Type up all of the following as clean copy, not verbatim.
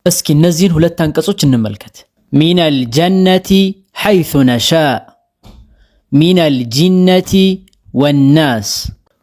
እስኪ እነዚህን ሁለት አንቀጾች እንመልከት። ሚነል ጀነቲ ሐይሱ ነሻእ ሚነል ጂነቲ ወናስ።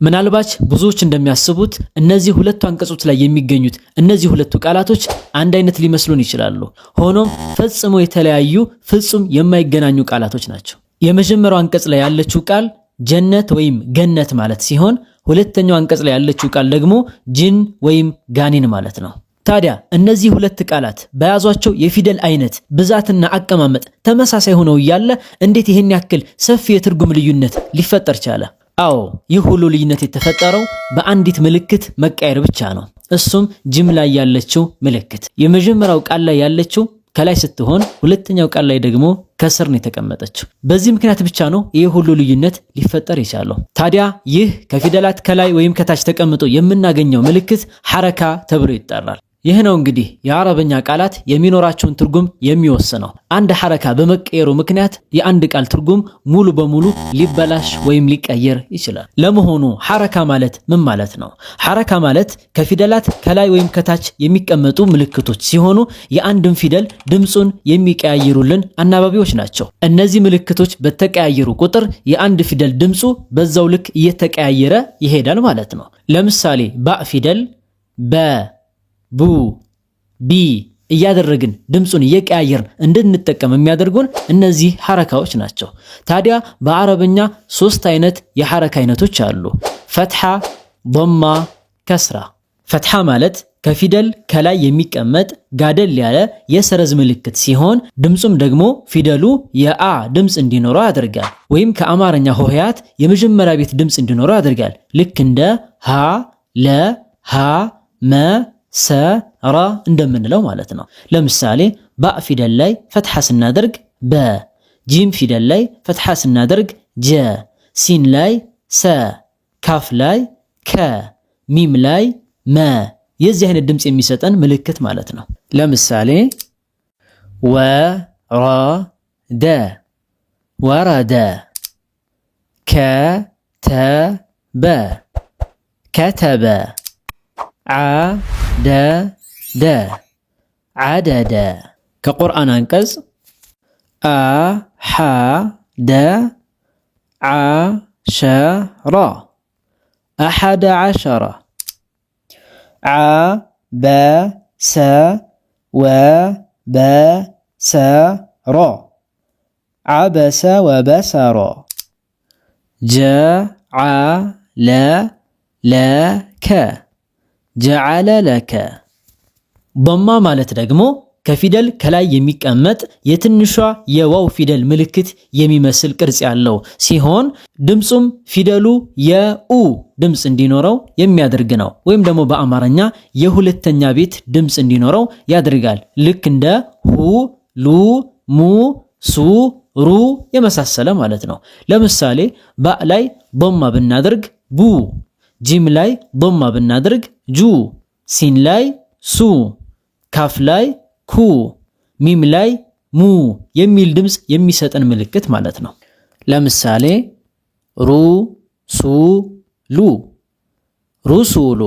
ምናልባት ብዙዎች እንደሚያስቡት እነዚህ ሁለቱ አንቀጾች ላይ የሚገኙት እነዚህ ሁለቱ ቃላቶች አንድ አይነት ሊመስሉን ይችላሉ። ሆኖም ፈጽሞ የተለያዩ ፍጹም የማይገናኙ ቃላቶች ናቸው። የመጀመሪያው አንቀጽ ላይ ያለችው ቃል ጀነት ወይም ገነት ማለት ሲሆን ሁለተኛው አንቀጽ ላይ ያለችው ቃል ደግሞ ጂን ወይም ጋኒን ማለት ነው። ታዲያ እነዚህ ሁለት ቃላት በያዟቸው የፊደል አይነት ብዛትና አቀማመጥ ተመሳሳይ ሆነው እያለ እንዴት ይህን ያክል ሰፊ የትርጉም ልዩነት ሊፈጠር ቻለ? አዎ ይህ ሁሉ ልዩነት የተፈጠረው በአንዲት ምልክት መቀየር ብቻ ነው። እሱም ጂም ላይ ያለችው ምልክት የመጀመሪያው ቃል ላይ ያለችው ከላይ ስትሆን ሁለተኛው ቃል ላይ ደግሞ ከስር ነው የተቀመጠችው። በዚህ ምክንያት ብቻ ነው ይህ ሁሉ ልዩነት ሊፈጠር የቻለው። ታዲያ ይህ ከፊደላት ከላይ ወይም ከታች ተቀምጦ የምናገኘው ምልክት ሐረካ ተብሎ ይጠራል። ይህ ነው እንግዲህ የአረበኛ ቃላት የሚኖራቸውን ትርጉም የሚወስነው። አንድ ሐረካ በመቀየሩ ምክንያት የአንድ ቃል ትርጉም ሙሉ በሙሉ ሊበላሽ ወይም ሊቀየር ይችላል። ለመሆኑ ሐረካ ማለት ምን ማለት ነው? ሐረካ ማለት ከፊደላት ከላይ ወይም ከታች የሚቀመጡ ምልክቶች ሲሆኑ የአንድን ፊደል ድምፁን የሚቀያይሩልን አናባቢዎች ናቸው። እነዚህ ምልክቶች በተቀያየሩ ቁጥር የአንድ ፊደል ድምፁ በዛው ልክ እየተቀያየረ ይሄዳል ማለት ነው። ለምሳሌ ባ ፊደል በ ቡ ቢ እያደረግን ድምፁን እየቀያየርን እንድንጠቀም የሚያደርጉን እነዚህ ሐረካዎች ናቸው። ታዲያ በአረበኛ 3 አይነት የሐረካ አይነቶች አሉ። ፈትሐ፣ ዶማ፣ ከስራ። ፈትሐ ማለት ከፊደል ከላይ የሚቀመጥ ጋደል ያለ የሰረዝ ምልክት ሲሆን ድምፁም ደግሞ ፊደሉ የአ ድምፅ እንዲኖረው ያደርጋል። ወይም ከአማርኛ ሆሄያት የመጀመሪያ ቤት ድምፅ እንዲኖረው ያደርጋል። ልክ እንደ ሀ፣ ለ፣ ሀ፣ መ፣ ሰራ እንደምንለው ማለት ነው። ለምሳሌ ባ ፊደል ላይ ፈትሐ ስናደርግ በ፣ ጂም ፊደል ላይ ፈትሐ ስናደርግ ጀ፣ ሲን ላይ ሰ፣ ካፍ ላይ ከ፣ ሚም ላይ መ። የዚህ አይነት ድምፅ የሚሰጠን ምልክት ማለት ነው። ለምሳሌ ወረደ ወረደ፣ ከተበ ከተበ፣ ዓደደ ዓደደ። ከቁርአን አንቀጽ አሐደ ዓሸረ አሐደ ዓሸረ፣ ዓበሰ ወበሰረ ዓበሰ ወበሰረ፣ ጀዓለ ለከ ጀዓለ ለከ። ዶማ ማለት ደግሞ ከፊደል ከላይ የሚቀመጥ የትንሿ የዋው ፊደል ምልክት የሚመስል ቅርጽ ያለው ሲሆን ድምፁም ፊደሉ የኡ ድምፅ እንዲኖረው የሚያደርግ ነው። ወይም ደግሞ በአማርኛ የሁለተኛ ቤት ድምፅ እንዲኖረው ያደርጋል። ልክ እንደ ሁ፣ ሉ፣ ሙ፣ ሱ፣ ሩ የመሳሰለ ማለት ነው። ለምሳሌ ባ ላይ ዶማ ብናደርግ ቡ፣ ጂም ላይ ዶማ ብናደርግ ጁ፣ ሲን ላይ ሱ፣ ካፍ ላይ ኩ፣ ሚም ላይ ሙ የሚል ድምፅ የሚሰጠን ምልክት ማለት ነው። ለምሳሌ ሩ፣ ሱ፣ ሉ ሩሱሉ፣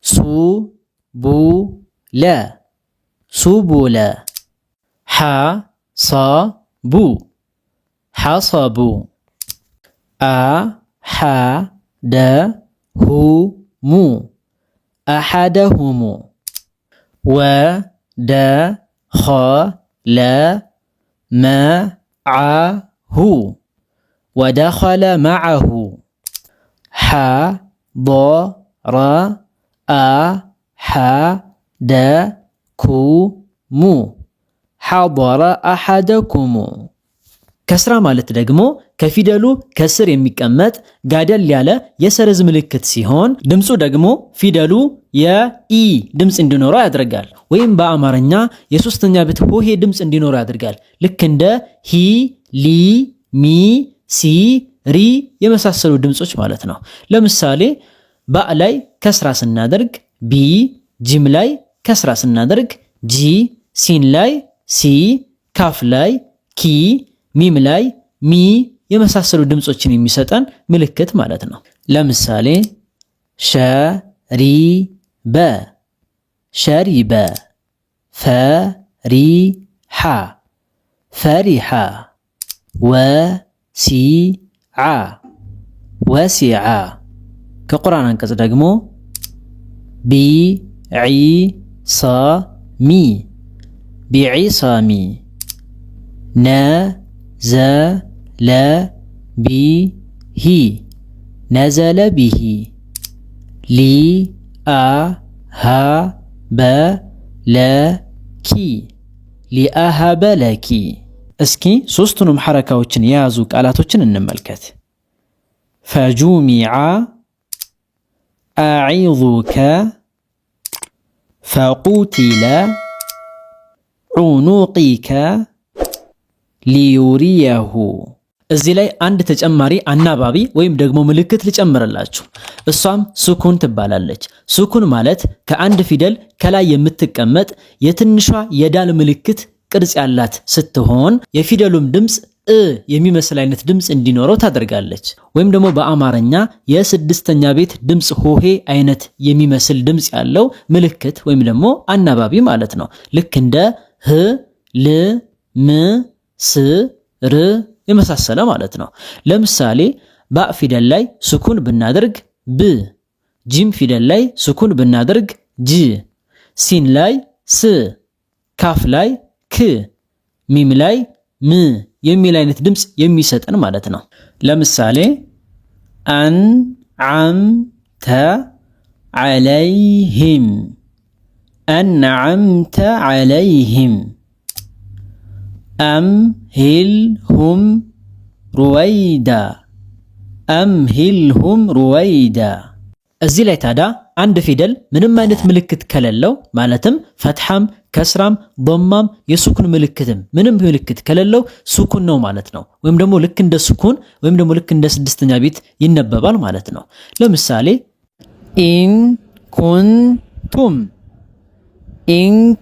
ሱ፣ ቡ፣ ለ ሱቡለ፣ ሐ፣ ሳ፣ ቡ ሐሰቡ፣ አ፣ ሐ፣ ደ፣ ሁ፣ ሙ አሐደሁሙ፣ ወ፣ ደ፣ ኸ፣ ለ፣ መ፣ ዓ፣ ሁ ወደኸለ መዐሁ፣ ሐ፣ ض፣ ረ፣ አ፣ ሐ፣ ደ፣ ኩ፣ ሙ ሐضረ አሐደኩሙ። ከስራ ማለት ደግሞ ከፊደሉ ከስር የሚቀመጥ ጋደል ያለ የሰረዝ ምልክት ሲሆን ድምፁ ደግሞ ፊደሉ የኢ ድምፅ እንዲኖረው ያደርጋል። ወይም በአማርኛ የሶስተኛ ቤት ሆሄ ድምፅ እንዲኖረው ያደርጋል። ልክ እንደ ሂ፣ ሊ፣ ሚ፣ ሲ፣ ሪ የመሳሰሉ ድምጾች ማለት ነው። ለምሳሌ ባ ላይ ከስራ ስናደርግ ቢ፣ ጂም ላይ ከስራ ስናደርግ ጂ፣ ሲን ላይ ሲ፣ ካፍ ላይ ኪ፣ ሚም ላይ ሚ የመሳሰሉ ድምጾችን የሚሰጠን ምልክት ማለት ነው። ለምሳሌ ሸሪበ ሸሪበ፣ ፈሪሓ ፈሪሓ ወሲዓ ወሲዓ ከቁርአን አንቀጽ ደግሞ ቢዒሳሚ ቢዒሳሚ ነዘለ ቢሂ ነዘለ ቢሂ ሊአሃበለኪ ሊአሃበለኪ። እስኪ ሶስቱንም ሐረካዎችን የያዙ ቃላቶችን እንመልከት። ፈጁሚዓ አዒዙከ ፈቁቲለ ዑኑቂከ ሊዩሪየሁ። እዚህ ላይ አንድ ተጨማሪ አናባቢ ወይም ደግሞ ምልክት ልጨምርላችሁ። እሷም ሱኩን ትባላለች። ሱኩን ማለት ከአንድ ፊደል ከላይ የምትቀመጥ የትንሿ የዳል ምልክት ቅርጽ ያላት ስትሆን የፊደሉም ድምፅ የሚመስል አይነት ድምፅ እንዲኖረው ታደርጋለች። ወይም ደግሞ በአማርኛ የስድስተኛ ቤት ድምፅ ሆሄ አይነት የሚመስል ድምፅ ያለው ምልክት ወይም ደግሞ አናባቢ ማለት ነው። ልክ እንደ ህ፣ ል፣ ም፣ ስ፣ ር የመሳሰለ ማለት ነው። ለምሳሌ ባእ ፊደል ላይ ስኩን ብናደርግ ብ፣ ጂም ፊደል ላይ ስኩን ብናደርግ ጅ፣ ሲን ላይ ስ፣ ካፍ ላይ ክ፣ ሚም ላይ ም የሚል አይነት ድምፅ የሚሰጠን ማለት ነው። ለምሳሌ አንዓምተ ዐለይሂም አንዓምተ ዐለይሂም አምሂልሁም ሩወይዳ አምሂልሁም ሩወይዳ። እዚህ ላይ ታዲያ አንድ ፊደል ምንም አይነት ምልክት ከሌለው ማለትም ፈትሐም ከስራም ዶማም የሱኩን ምልክትም ምንም ምልክት ከሌለው ሱኩን ነው ማለት ነው። ወይም ደግሞ ልክ እንደ ሱኩን ወይም ደግሞ ልክ እንደ ስድስተኛ ቤት ይነበባል ማለት ነው። ለምሳሌ ኢን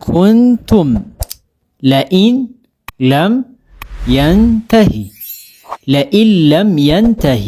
ኩንቱም ለኢን ለም የንተሂ ለኢን ለም የንተሂ።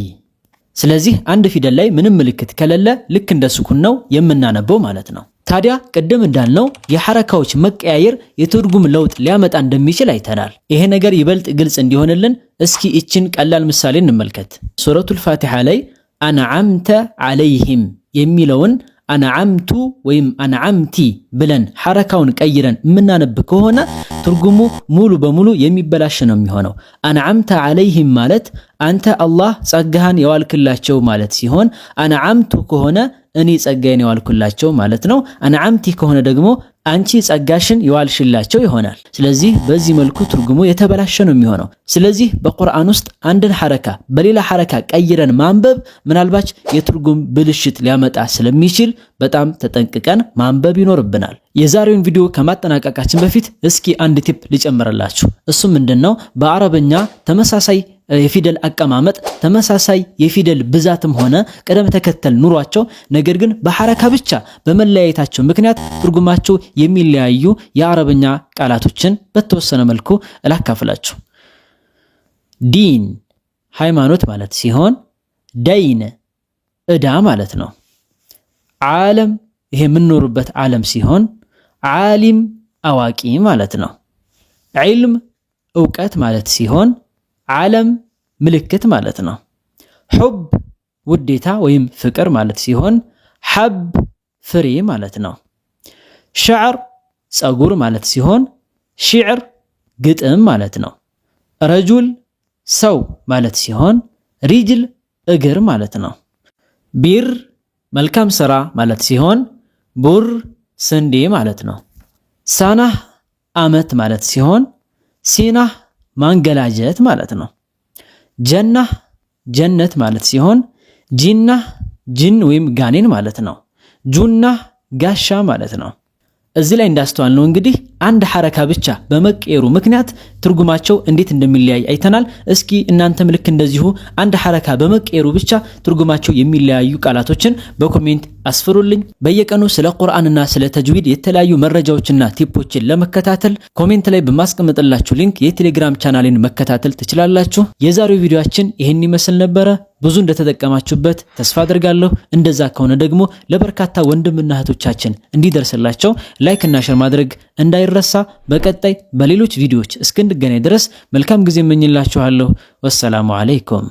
ስለዚህ አንድ ፊደል ላይ ምንም ምልክት ከሌለ ልክ እንደ ሱኩን ነው የምናነበው ማለት ነው። ታዲያ ቅድም እንዳልነው የሐረካዎች መቀያየር የትርጉም ለውጥ ሊያመጣ እንደሚችል አይተናል። ይሄ ነገር ይበልጥ ግልጽ እንዲሆንልን እስኪ እችን ቀላል ምሳሌ እንመልከት። ሱረቱል ፋቲሃ ላይ አንዓምተ ዐለይሂም የሚለውን አንዓምቱ ወይም አንዓምቲ ብለን ሐረካውን ቀይረን የምናነብ ከሆነ ትርጉሙ ሙሉ በሙሉ የሚበላሽ ነው የሚሆነው። አንዓምተ ዐለይሂም ማለት አንተ አላህ ጸጋህን የዋልክላቸው ማለት ሲሆን አንዓምቱ ከሆነ እኔ ጸጋዬን የዋልኩላቸው ማለት ነው። አንዓምቲ ከሆነ ደግሞ አንቺ ጸጋሽን የዋልሽላቸው ይሆናል። ስለዚህ በዚህ መልኩ ትርጉሙ የተበላሸ ነው የሚሆነው። ስለዚህ በቁርአን ውስጥ አንድን ሐረካ በሌላ ሐረካ ቀይረን ማንበብ ምናልባት የትርጉም ብልሽት ሊያመጣ ስለሚችል በጣም ተጠንቅቀን ማንበብ ይኖርብናል። የዛሬውን ቪዲዮ ከማጠናቀቃችን በፊት እስኪ አንድ ቲፕ ልጨምርላችሁ። እሱም ምንድነው? በአረበኛ ተመሳሳይ የፊደል አቀማመጥ ተመሳሳይ የፊደል ብዛትም ሆነ ቅደም ተከተል ኑሯቸው ነገር ግን በሐረካ ብቻ በመለያየታቸው ምክንያት ትርጉማቸው የሚለያዩ የአረበኛ ቃላቶችን በተወሰነ መልኩ እላካፍላችሁ። ዲን ሃይማኖት ማለት ሲሆን ደይን ዕዳ ማለት ነው። ዓለም ይሄ የምንኖርበት ዓለም ሲሆን ዓሊም አዋቂ ማለት ነው። ዒልም ዕውቀት ማለት ሲሆን ዓለም ምልክት ማለት ነው። ሑብ ውዴታ ወይም ፍቅር ማለት ሲሆን ሐብ ፍሬ ማለት ነው። ሸዕር ጸጉር ማለት ሲሆን ሽዕር ግጥም ማለት ነው። ረጁል ሰው ማለት ሲሆን ሪጅል እግር ማለት ነው። ቢር መልካም ሥራ ማለት ሲሆን ቡር ስንዴ ማለት ነው። ሳናህ ዓመት ማለት ሲሆን ሲናህ ማንገላጀት ማለት ነው። ጀናህ ጀነት ማለት ሲሆን ጂናህ ጅን ወይም ጋኔን ማለት ነው። ጁናህ ጋሻ ማለት ነው። እዚህ ላይ እንዳስተዋልነው እንግዲህ አንድ ሐረካ ብቻ በመቀየሩ ምክንያት ትርጉማቸው እንዴት እንደሚለያይ አይተናል። እስኪ እናንተም ልክ እንደዚሁ አንድ ሐረካ በመቀየሩ ብቻ ትርጉማቸው የሚለያዩ ቃላቶችን በኮሜንት አስፍሩልኝ። በየቀኑ ስለ ቁርአንና ስለ ተጅዊድ የተለያዩ መረጃዎችና ቲፖችን ለመከታተል ኮሜንት ላይ በማስቀመጥላችሁ ሊንክ የቴሌግራም ቻናሌን መከታተል ትችላላችሁ። የዛሬው ቪዲዮአችን ይህን ይመስል ነበረ። ብዙ እንደተጠቀማችሁበት ተስፋ አድርጋለሁ። እንደዛ ከሆነ ደግሞ ለበርካታ ወንድምና እህቶቻችን እንዲደርስላቸው ላይክ እና ሼር ማድረግ እንዳይረሱ። እንዳይረሳ። በቀጣይ በሌሎች ቪዲዮዎች እስክንገናኝ ድረስ መልካም ጊዜ እመኝላችኋለሁ። ወሰላሙ አለይኩም።